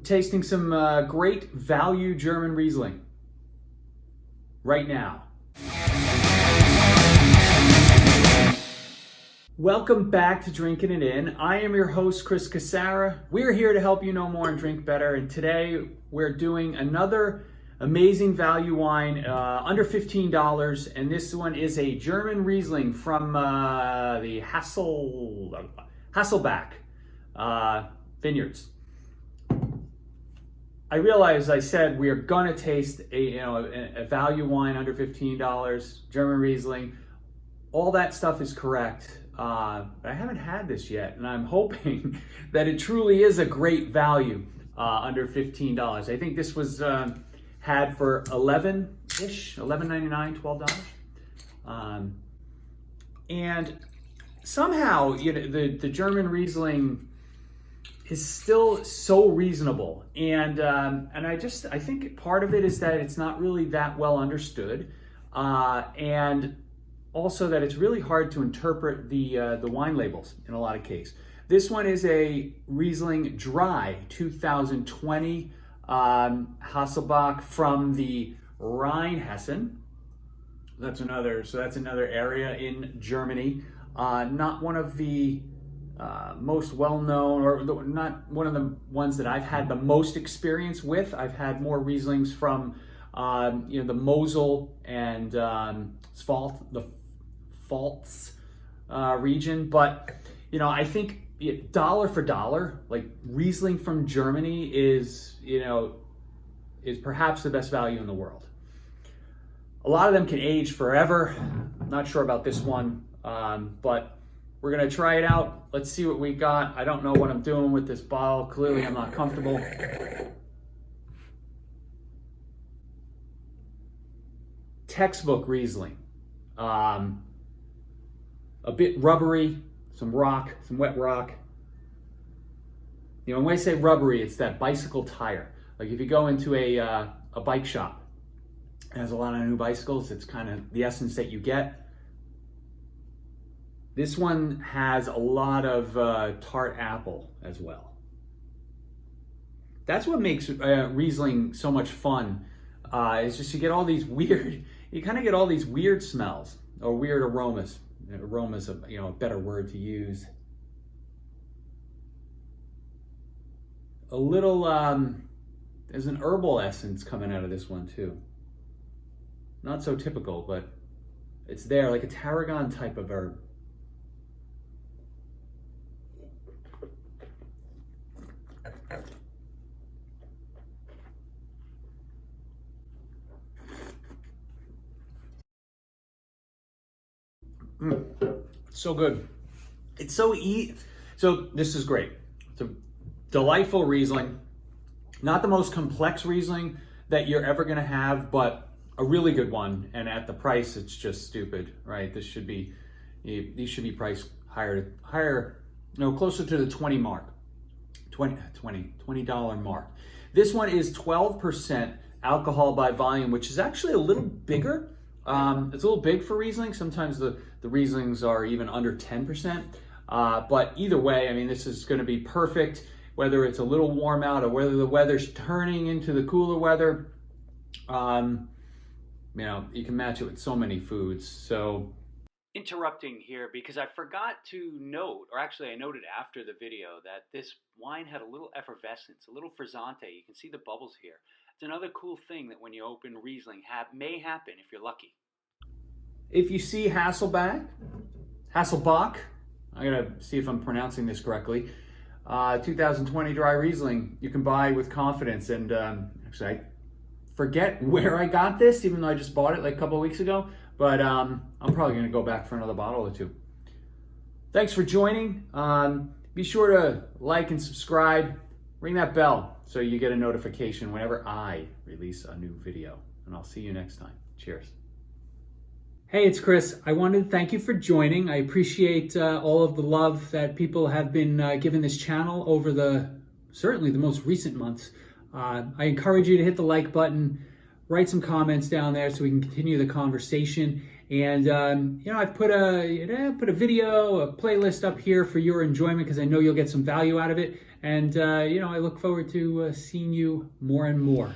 tasting some great value German Riesling right now. Welcome back to Drinking It In. I am your host, Chris Casara. We're here to help you know more and drink better. And today we're doing another amazing value wine, under $15. And this one is a German Riesling from the Hasselbach vineyards. I realize I said we are gonna taste a value wine under $15, German Riesling. All that stuff is correct. But I haven't had this yet, and I'm hoping that it truly is a great value under $15. I think this was had for $11-ish, $11.99, $12. And somehow, the German Riesling is still so reasonable, and I think part of it is that it's not really that well understood, and also that it's really hard to interpret the wine labels in a lot of cases. This one is a Riesling Dry 2020 Hasselbach from the Rheinhessen. That's another area in Germany. Not one of the most well-known, or not one of the ones that I've had the most experience with. I've had more Rieslings from the Mosel and the Pfalz region, but I think dollar for dollar, like Riesling from Germany is perhaps the best value in the world. A lot of them can age forever. I'm not sure about this one, but we're gonna try it out. Let's see what we got. I don't know what I'm doing with this bottle. Clearly I'm not comfortable. Textbook Riesling. A bit rubbery, some wet rock. When I say rubbery, it's that bicycle tire. Like if you go into a bike shop, it has a lot of new bicycles, it's kind of the essence that you get. This one has a lot of tart apple as well. That's what makes Riesling so much fun. It's just you kind of get all these weird smells or weird aromas. Aroma's a better word to use. A little, there's an herbal essence coming out of this one too. Not so typical, but it's there, like a tarragon type of herb. So good. It's so So this is great. It's a delightful Riesling. Not the most complex Riesling that you're ever going to have, but a really good one. And at the price, it's just stupid, right? These should be priced higher, closer to the $20 mark. This one is 12% alcohol by volume, which is actually a little bigger. It's a little big for Riesling. Sometimes the Rieslings are even under 10%. But either way, I mean, this is going to be perfect, whether it's a little warm out or whether the weather's turning into the cooler weather. You can match it with so many foods. So interrupting here because I forgot to note, or actually I noted after the video, that this wine had a little effervescence, a little frizzante. You can see the bubbles here. It's another cool thing that when you open Riesling may happen if you're lucky. If you see Hasselbach, I'm gonna see if I'm pronouncing this correctly, 2020 dry Riesling, you can buy with confidence. And actually I forget where I got this, even though I just bought it like a couple of weeks ago, but I'm probably gonna go back for another bottle or two. Thanks for joining. Be sure to like and subscribe, ring that bell so you get a notification whenever I release a new video, and I'll see you next time. Cheers. Hey, it's Chris. I wanted to thank you for joining. I appreciate all of the love that people have been giving this channel over certainly the most recent months. I encourage you to hit the like button, write some comments down there so we can continue the conversation. And I've put a video, a playlist up here for your enjoyment because I know you'll get some value out of it. And I look forward to seeing you more and more.